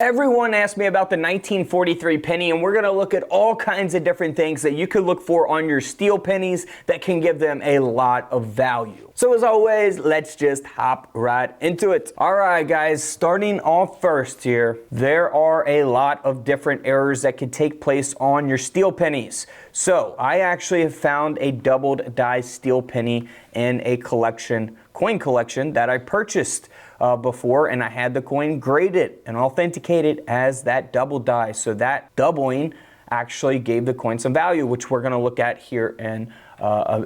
Everyone asked me about the 1943 penny, and we're going to look at all kinds of different things that you could look for on your steel pennies that can give them a lot of value. So as always, let's just hop right into it. All right, guys, starting off first here, there are a lot of different errors that could take place on your steel pennies. So I actually have found a doubled die steel penny in a coin collection that I purchased before, and I had the coin graded and authenticated as that double die. So that doubling actually gave the coin some value, which we're going to look at here in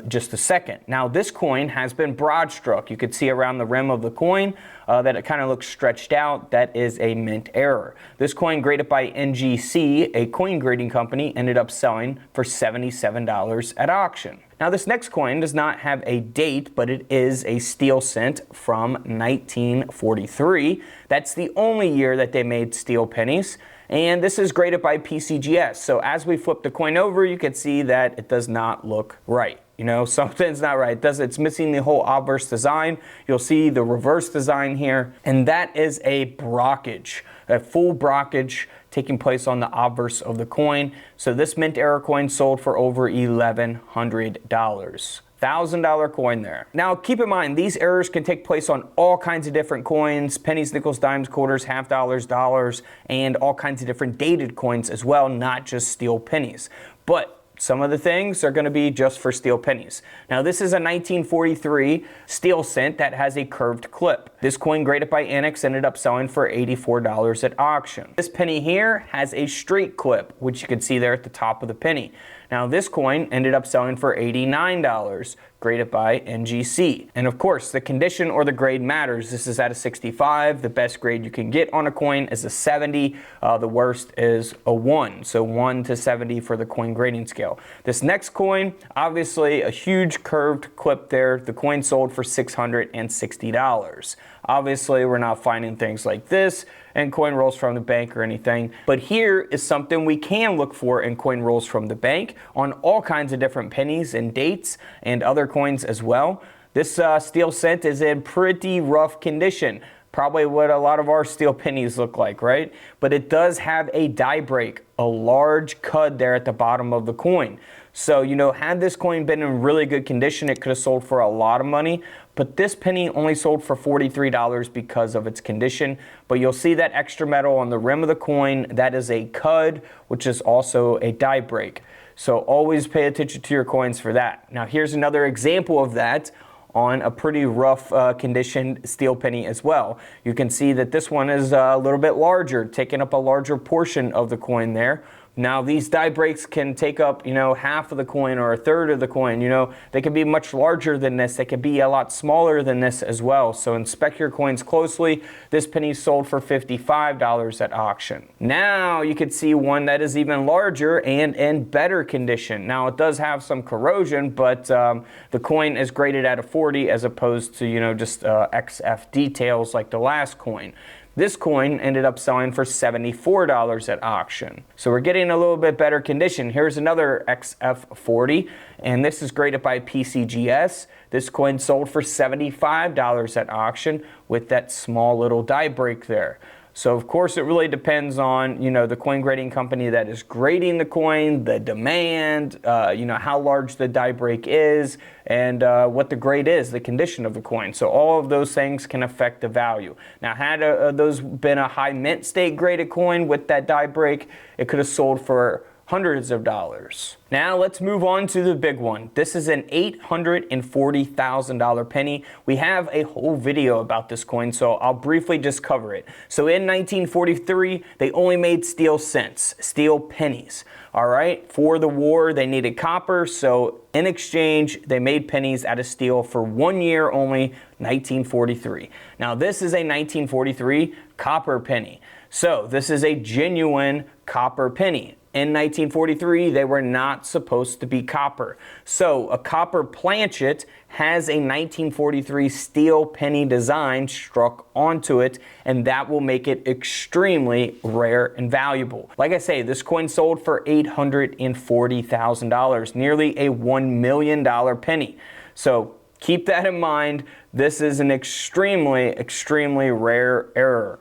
just a second. Now, this coin has been broad struck. You can see around the rim of the coin that it kind of looks stretched out. That is a mint error. This coin, graded by NGC, a coin grading company, ended up selling for $77 at auction. Now, this next coin does not have a date, but it is a steel cent from 1943. That's the only year that they made steel pennies. And this is graded by PCGS. So as we flip the coin over, you can see that it does not look right. You know, something's not right. It's missing the whole obverse design. You'll see the reverse design here. And that is a brockage, a full brockage taking place on the obverse of the coin. So this mint error coin sold for over $1,100. $1,000 coin there. Now, keep in mind, these errors can take place on all kinds of different coins: pennies, nickels, dimes, quarters, half dollars, dollars, and all kinds of different dated coins as well, not just steel pennies. But some of the things are going to be just for steel pennies. Now, this is a 1943 steel cent that has a curved clip. This coin, graded by Annex, ended up selling for $84 at auction. This penny here has a straight clip, which you can see there at the top of the penny. Now, this coin ended up selling for $89, graded by NGC. And of course, the condition or the grade matters. This is at a 65. The best grade you can get on a coin is a 70. The worst is a 1. So 1 to 70 for the coin grading scale. This next coin, obviously a huge curved clip there. The coin sold for $660. Obviously, we're not finding things like this and coin rolls from the bank or anything. But here is something we can look for in coin rolls from the bank on all kinds of different pennies and dates and other coins as well. This steel cent is in pretty rough condition. Probably what a lot of our steel pennies look like, right? But it does have a die break, a large cud there at the bottom of the coin. So, you know, had this coin been in really good condition, it could have sold for a lot of money. But this penny only sold for $43 because of its condition. But you'll see that extra metal on the rim of the coin. That is a cud, which is also a die break. So always pay attention to your coins for that. Now, here's another example of that on a pretty rough condition steel penny as well. You can see that this one is a little bit larger, taking up a larger portion of the coin there. Now, these die breaks can take up, you know, half of the coin or a third of the coin. You know, they can be much larger than this. They can be a lot smaller than this as well. So inspect your coins closely. This penny sold for $55 at auction. Now, you can see one that is even larger and in better condition. Now, it does have some corrosion, but the coin is graded at a 40 as opposed to, you know, just XF details like the last coin. This coin ended up selling for $74 at auction. So we're getting a little bit better condition. Here's another XF40, and this is graded by PCGS. This coin sold for $75 at auction with that small little die break there. So of course it really depends on, you know, the coin grading company that is grading the coin, the demand, you know, how large the die break is, and what the grade is, the condition of the coin. So all of those things can affect the value. Now, had those been a high mint state graded coin with that die break, it could have sold for hundreds of dollars. Now let's move on to the big one. This is an $840,000 penny. We have a whole video about this coin, so I'll briefly just cover it. So in 1943, they only made steel cents, steel pennies. All right, for the war, they needed copper, so in exchange, they made pennies out of steel for 1 year only, 1943. Now this is a 1943 copper penny. So this is a genuine copper penny. In 1943, they were not supposed to be copper. So a copper planchet has a 1943 steel penny design struck onto it, and that will make it extremely rare and valuable. Like I say, this coin sold for $840,000, nearly a $1 million penny. So keep that in mind. This is an extremely, extremely rare error.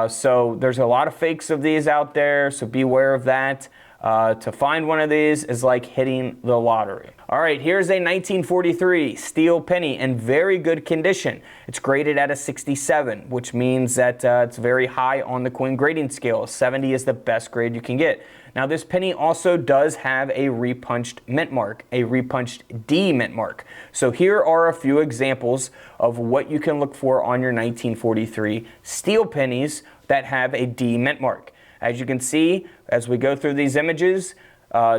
So there's a lot of fakes of these out there, so beware of that. To find one of these is like hitting the lottery. All right, here's a 1943 steel penny in very good condition. It's graded at a 67, which means that it's very high on the coin grading scale. 70 is the best grade you can get. Now this penny also does have a repunched mint mark, a repunched D mint mark. So here are a few examples of what you can look for on your 1943 steel pennies that have a D mint mark. As you can see, as we go through these images,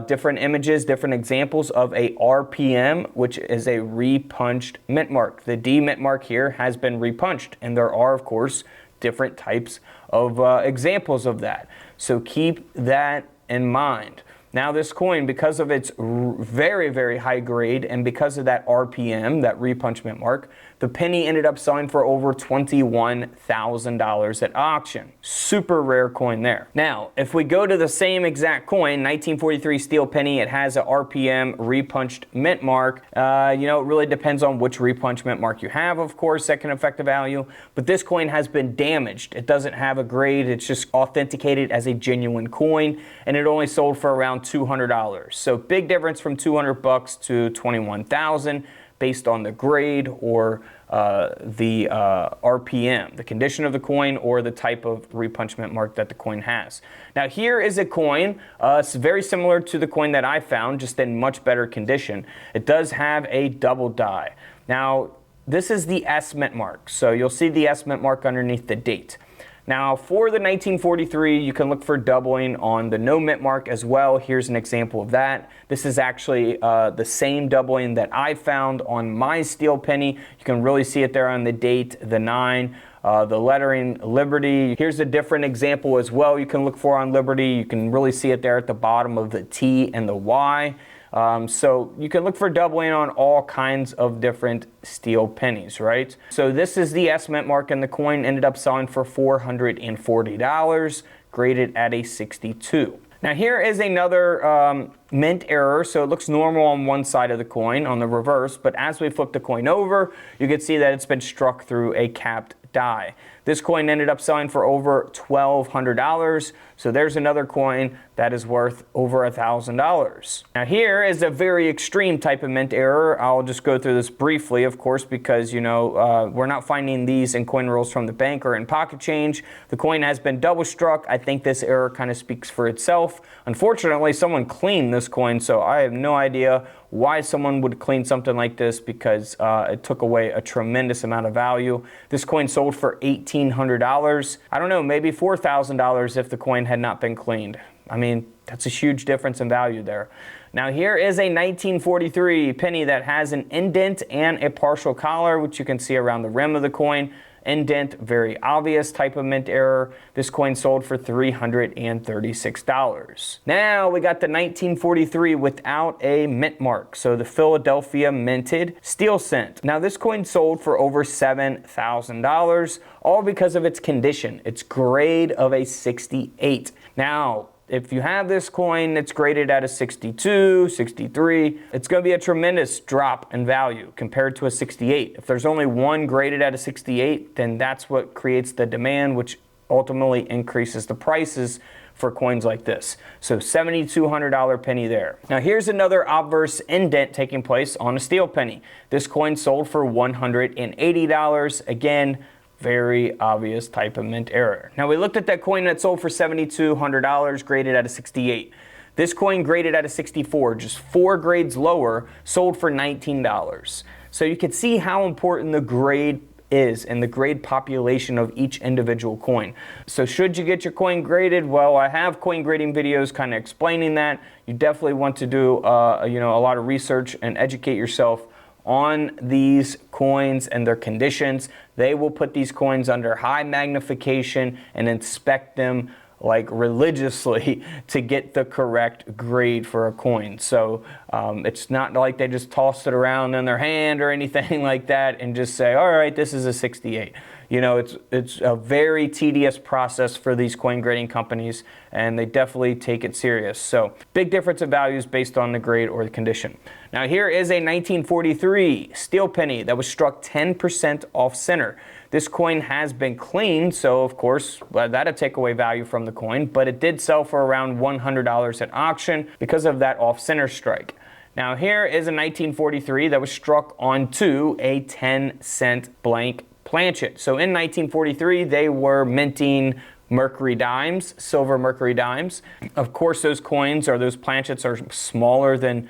different examples of a RPM, which is a repunched mint mark. The D mint mark here has been repunched, and there are, of course, different types of examples of that. So keep that in mind. Now this coin, because of its very, very high grade and because of that RPM, that repunch mint mark, the penny ended up selling for over $21,000 at auction. Super rare coin there. Now, if we go to the same exact coin, 1943 steel penny, it has a RPM repunched mint mark. You know, it really depends on which repunch mint mark you have, of course, that can affect the value. But this coin has been damaged. It doesn't have a grade. It's just authenticated as a genuine coin, and it only sold for around $200. So big difference from 200 bucks to 21,000 based on the grade or the RPM, the condition of the coin, or the type of repunchment mark that the coin has. Now here is a coin, it's very similar to the coin that I found, just in much better condition. It does have a double die. Now this is the S mint mark, so you'll see the S mint mark underneath the date. Now for the 1943, you can look for doubling on the no mint mark as well. Here's an example of that. This is actually the same doubling that I found on my steel penny. You can really see it there on the date, the 9, the lettering Liberty. Here's a different example as well you can look for on Liberty. You can really see it there at the bottom of the T and the Y. So you can look for doubling on all kinds of different steel pennies, right? So this is the S mint mark, and the coin ended up selling for $440, graded at a 62. Now here is another mint error. So it looks normal on one side of the coin, on the reverse, but as we flip the coin over, you can see that it's been struck through a capped die. This coin ended up selling for over $1,200. So there's another coin that is worth over $1,000. Now here is a very extreme type of mint error. I'll just go through this briefly, of course, because you know we're not finding these in coin rolls from the bank or in pocket change. The coin has been double struck. I think this error kind of speaks for itself. Unfortunately, someone cleaned this coin, so I have no idea why someone would clean something like this, because it took away a tremendous amount of value. This coin sold for $1,800. I don't know, maybe $4,000 if the coin had not been cleaned. I mean, that's a huge difference in value there. Now here is a 1943 penny that has an indent and a partial collar, which you can see around the rim of the coin. Indent, very obvious type of mint error. This coin sold for $336. Now we got the 1943 without a mint mark. So the Philadelphia minted steel cent. Now this coin sold for over $7,000, all because of its condition. Its grade of a 68. Now, if you have this coin that's graded at a 62, 63, it's going to be a tremendous drop in value compared to a 68. If there's only one graded at a 68, then that's what creates the demand, which ultimately increases the prices for coins like this. So $7,200 penny there. Now here's another obverse indent taking place on a steel penny. This coin sold for $180. Again, very obvious type of mint error. Now we looked at that coin that sold for $7,200, graded at a 68. This coin graded at a 64, just 4 grades lower, sold for $19. So you can see how important the grade is and the grade population of each individual coin. So should you get your coin graded? Well, I have coin grading videos kind of explaining that. You definitely want to do a lot of research and educate yourself on these coins and their conditions. They will put these coins under high magnification and inspect them like religiously to get the correct grade for a coin. So it's not like they just toss it around in their hand or anything like that and just say, all right, this is a 68. You know, it's a very tedious process for these coin grading companies, and they definitely take it serious. So big difference in values based on the grade or the condition. Now here is a 1943 steel penny that was struck 10% off center. This coin has been cleaned, so of course that'd take away value from the coin, but it did sell for around $100 at auction because of that off-center strike. Now here is a 1943 that was struck onto a 10-cent blank planchet. So in 1943, they were minting mercury dimes, silver mercury dimes. Of course, those coins or those planchets are smaller than,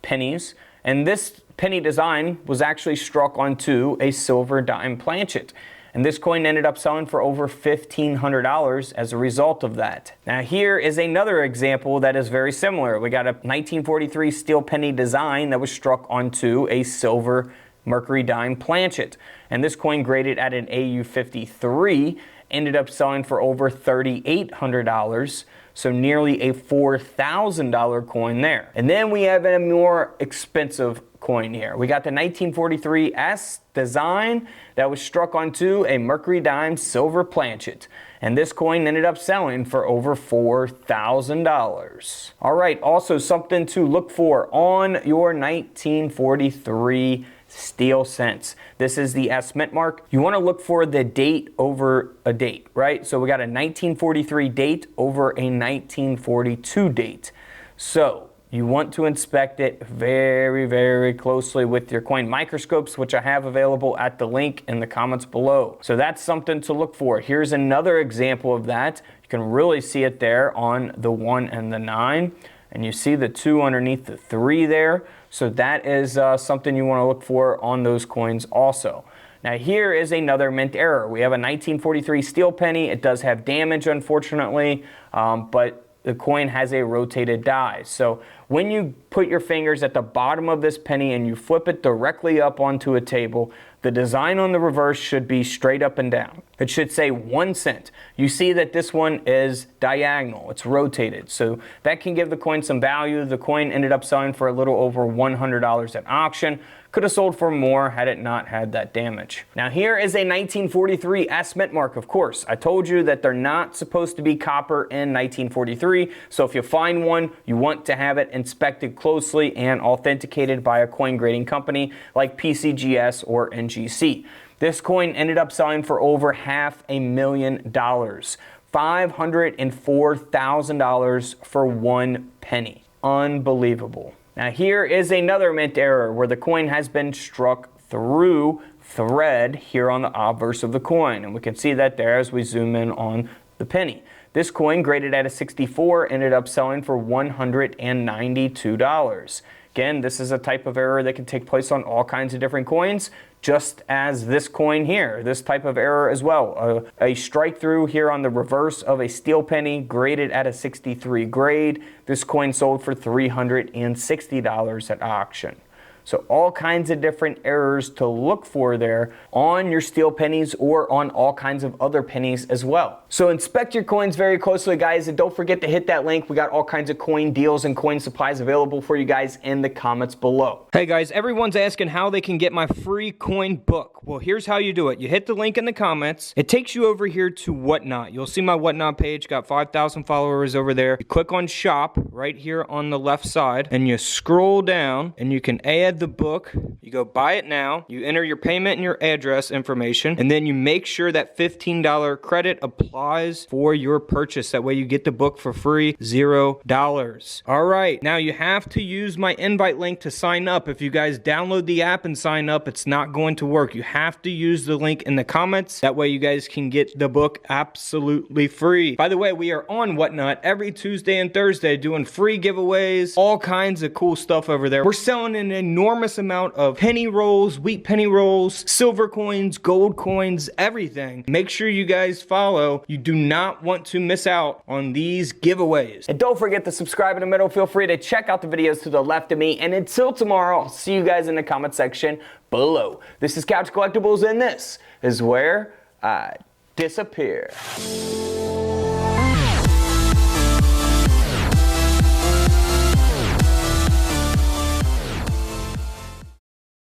pennies. And this penny design was actually struck onto a silver dime planchet. And this coin ended up selling for over $1,500 as a result of that. Now here is another example that is very similar. We got a 1943 steel penny design that was struck onto a silver mercury dime planchet. And this coin graded at an AU53 ended up selling for over $3,800. So nearly a $4,000 coin there. And then we have a more expensive coin here. We got the 1943 S design that was struck onto a mercury dime silver planchet. And this coin ended up selling for over $4,000. All right, also something to look for on your 1943 steel cents. This is the S mint mark. You want to look for the date over a date, right? So we got a 1943 date over a 1942 date. So you want to inspect it very, very closely with your coin microscopes, which I have available at the link in the comments below. So that's something to look for. Here's another example of that. You can really see it there on the 1 and the 9. And you see the 2 underneath the 3 there. So that is something you want to look for on those coins also. Now here is another mint error. We have a 1943 steel penny. It does have damage, unfortunately, but the coin has a rotated die. So when you put your fingers at the bottom of this penny and you flip it directly up onto a table, the design on the reverse should be straight up and down. It should say 1 cent. You see that this one is diagonal. It's rotated. So that can give the coin some value. The coin ended up selling for a little over $100 at auction. Could have sold for more had it not had that damage. Now here is a 1943 S mint mark, of course. I told you that they're not supposed to be copper in 1943. So if you find one, you want to have it inspected closely and authenticated by a coin grading company like PCGS or NGC. This coin ended up selling for over $500,000. $504,000 for 1 penny. Unbelievable. Now here is another mint error where the coin has been struck through thread here on the obverse of the coin. And we can see that there as we zoom in on the penny. This coin graded at a 64 ended up selling for $192. Again, this is a type of error that can take place on all kinds of different coins, just as this coin here, this type of error as well. A strike through here on the reverse of a steel penny graded at a 63 grade. This coin sold for $360 at auction. So all kinds of different errors to look for there on your steel pennies or on all kinds of other pennies as well. So inspect your coins very closely, guys, and don't forget to hit that link. We got all kinds of coin deals and coin supplies available for you guys in the comments below. Hey guys, everyone's asking how they can get my free coin book. Well, here's how you do it. You hit the link in the comments. It takes you over here to Whatnot. You'll see my Whatnot page, got 5,000 followers over there. You click on shop right here on the left side and you scroll down and you can add the book. You go buy it now. You enter your payment and your address information, and then you make sure that $15 credit applies for your purchase. That way you get the book for free, $0. All right, now you have to use my invite link to sign up. If you guys download the app and sign up, it's not going to work. You have to use the link in the comments. That way you guys can get the book absolutely free. By the way, we are on Whatnot every Tuesday and Thursday doing free giveaways, all kinds of cool stuff over there. We're selling an enormous amount of penny rolls, wheat penny rolls, silver coins, gold coins, everything. Make sure you guys follow. You do not want to miss out on these giveaways. And don't forget to subscribe in the middle. Feel free to check out the videos to the left of me. And until tomorrow, I'll see you guys in the comment section below. This is Couch Collectibles, and this is where I disappear.